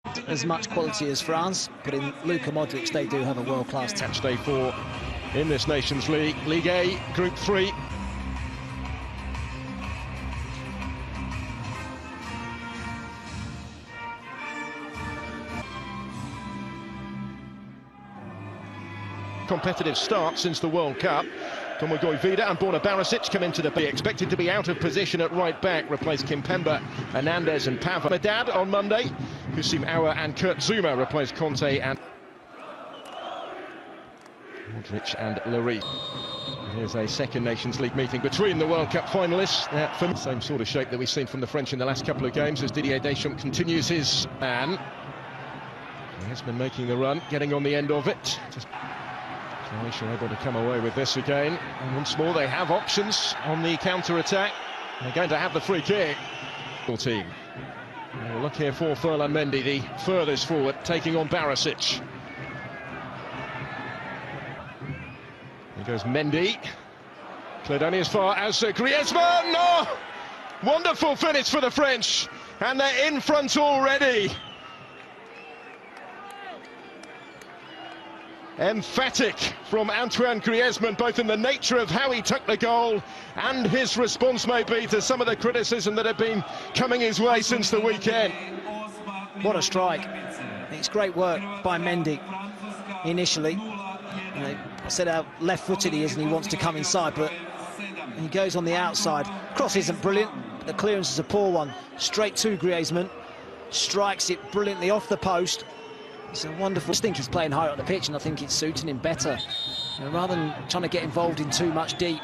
as much quality as France, but in Luka Modric they do have a world-class match day 4 in this Nations League. League A, Group 3. Competitive start since the World Cup. Tomogoy Vida and Borna Barisic come into the bay. Expected to be out of position at right back, replace Kimpembe, Hernandez and Pava. Medad on Monday. Husim Aouar and Kurt Zouma replace Conte and Modric and Lloris. Here's a second Nations League meeting between the World Cup finalists. Same sort of shape that we've seen from the French in the last couple of games as Didier Deschamps continues his man. Griezmann making the run, getting on the end of it. Croatia able to come away with this again. And once more they have options on the counter-attack. They're going to have the free kick. Team. We'll look here for Ferland Mendy, the furthest forward, taking on Barisic. Here goes Mendy. Cleared only as far as Griezmann. Oh! Wonderful finish for the French. And they're in front already. Emphatic from Antoine Griezmann, both in the nature of how he took the goal and his response maybe to some of the criticism that had been coming his way since the weekend. What a strike. It's great work by Mendy initially. I said how left-footed he is and he wants to come inside, but he goes on the outside. Cross isn't brilliant, but the clearance is a poor one. Straight to Griezmann, strikes it brilliantly off the post. It's a wonderful. I think he's playing higher up the pitch, and I think it's suiting him better. Rather than trying to get involved in too much deep,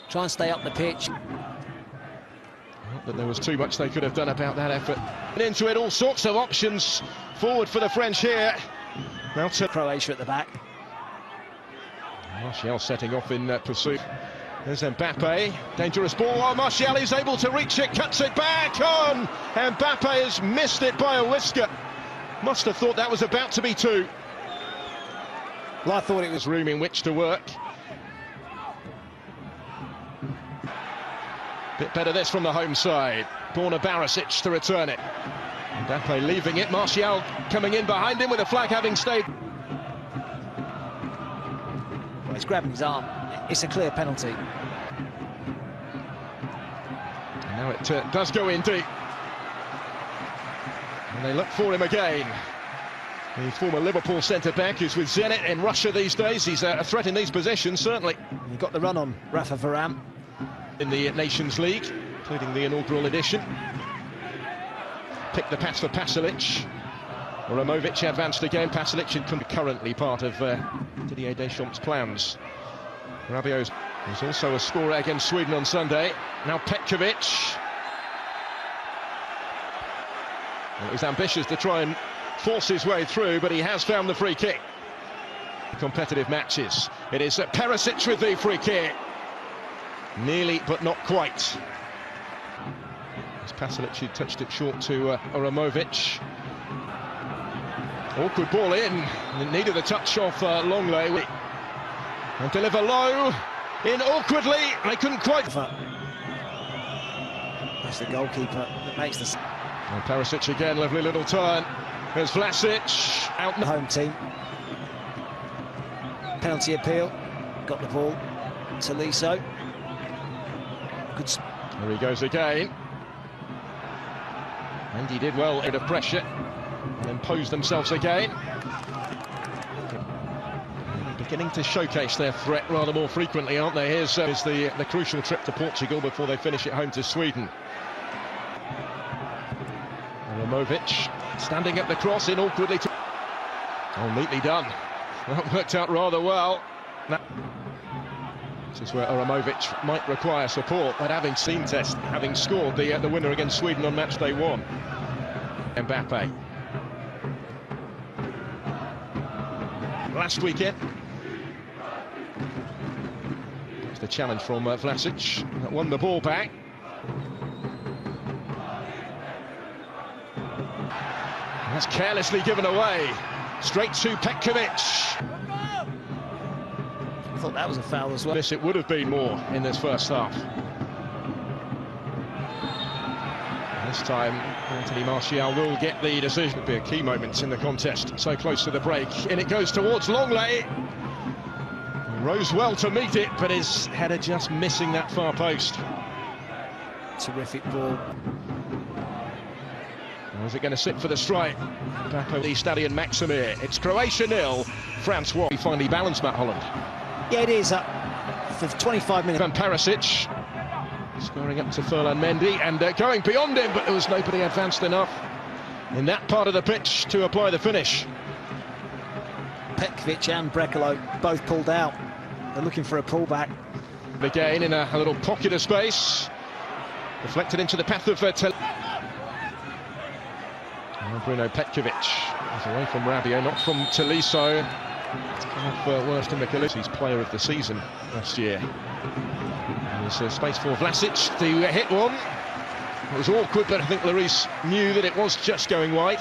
try and stay up the pitch. Not that there was too much they could have done about that effort. And into it, all sorts of options forward for the French here. Now to Croatia at the back. Martial setting off in pursuit. There's Mbappe, dangerous ball. Oh, Martial is able to reach it, cuts it back on. Mbappe has missed it by a whisker. Must have thought that was about to be 2. Well, I thought it was room in which to work. Bit better this from the home side. Borna Barisic to return it. Mbappe leaving it. Martial coming in behind him with a flag having stayed. Well, he's grabbing his arm. It's a clear penalty. And now it does go in deep. And they look for him again. The former Liverpool centre-back who's with Zenit in Russia these days. He's a threat in these positions, certainly. He got the run on Rafa Varane. In the Nations League, including the inaugural edition. Picked the pass for Pasalic. Ramovic advanced again. Pasalic is currently part of Didier Deschamps' plans. Rabiot's also a scorer against Sweden on Sunday. Now Petkovic. Well, he's ambitious to try and force his way through, but he has found the free kick. Competitive matches. It is Perisic with the free kick. Nearly, but not quite. As Pasalic, who touched it short to Ramovic. Awkward ball in. It needed the touch off Longley. And deliver low. In awkwardly. They couldn't quite. That's the goalkeeper that makes the. And Perisic again, lovely little turn. There's Vlasic out. The home team. Penalty appeal. Got the ball. Tolisso. Good. There he goes again. And he did well. Bit of pressure. And then posed themselves again. Beginning to showcase their threat rather more frequently, aren't they? Here's the crucial trip to Portugal before they finish at home to Sweden. Ramovic standing at the cross in awkwardly. Oh, neatly done. That worked out rather well. Now, this is where Ramovic might require support, but having seen test, having scored the winner against Sweden on match day 1. Mbappe. Last weekend. It's the challenge from Vlasic. That won the ball back. That's carelessly given away. Straight to Petkovic. I thought that was a foul as well. Yes, it would have been more in this first half. This time, Anthony Martial will get the decision. It'll be a key moment in the contest. So close to the break. In it goes towards Longley. He rose well to meet it, but his header just missing that far post. Terrific ball. Or is it going to sit for the strike? Back over the Stadion Maximir. It's Croatia 0, France 1. He finally balanced Matt Holland. Yeah, it is. For 25 minutes. Van Perisic scoring up to Ferland Mendy and going beyond him, but there was nobody advanced enough in that part of the pitch to apply the finish. Petkovic and Brekalo both pulled out. They're looking for a pullback. Again in a little pocket of space. Deflected into the path of Bruno Petkovic is away from Rabiot, not from Tolisso. It's come off worst in the He's player of the season last year. There's space for Vlasic to hit one. It was awkward, but I think Lloris knew that it was just going wide.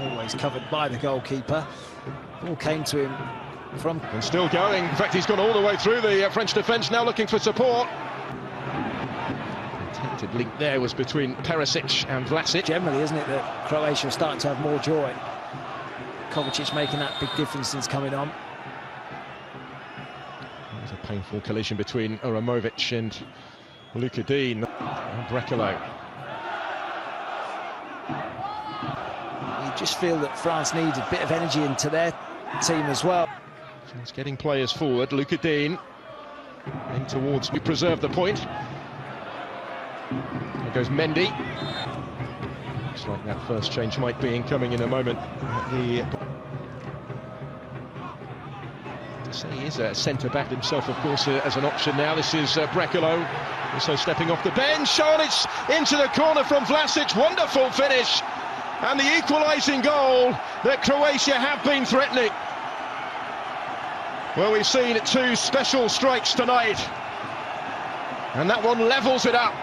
Always covered by the goalkeeper. Ball came to him from... And still going. In fact, he's gone all the way through the French defence, now looking for support. The attempted link there was between Perisic and Vlasic. Generally, isn't it, that Croatia are starting to have more joy. Kovacic making that big difference since coming on. There's a painful collision between Uramovic and Luka Dean. And Brekalo. You just feel that France needs a bit of energy into their team as well. France getting players forward. Luka Dean in towards... We preserve the point. There goes Mendy. Looks like that first change might be incoming in a moment. He is a centre-back himself, of course, as an option now. This is Brekalo, also stepping off the bench. Oh, and it's into the corner from Vlasic. Wonderful finish. And the equalising goal that Croatia have been threatening. Well, we've seen two special strikes tonight. And that one levels it up.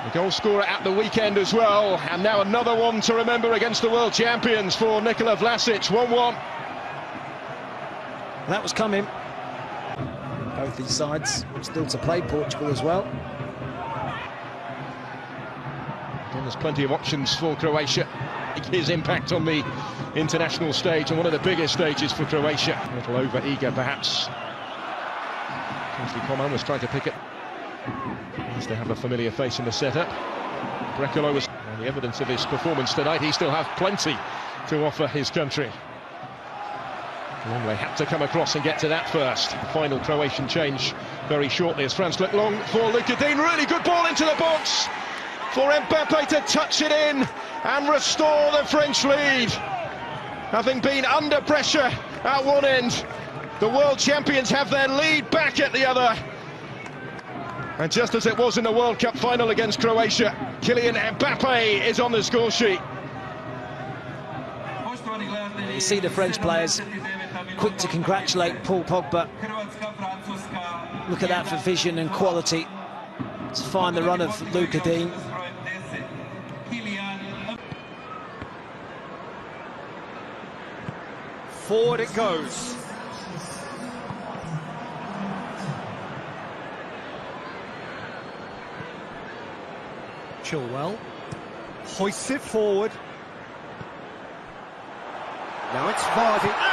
The goal scorer at the weekend as well, and now another one to remember against the world champions for Nikola Vlasic. 1-1. That was coming. Both these sides still to play, Portugal as well. Again, there's plenty of options for Croatia. His impact on the international stage, and one of the biggest stages for Croatia. A little over-eager, perhaps. Kingsley Coman was trying to pick it. Nice to have a familiar face in the setup. Brekalo was the evidence of his performance tonight. He still has plenty to offer his country. Longley had to come across and get to that first. Final Croatian change very shortly as France look long for Luka Dean. Really good ball into the box for Mbappe to touch it in and restore the French lead. Having been under pressure at one end, the world champions have their lead back at the other. And just as it was in the World Cup final against Croatia, Kylian Mbappe is on the score sheet. You see the French players quick to congratulate Paul Pogba. Look at that for vision and quality to find the run of Luka Dean. Forward it goes. Chilwell hoists it forward. Now it's Vardy.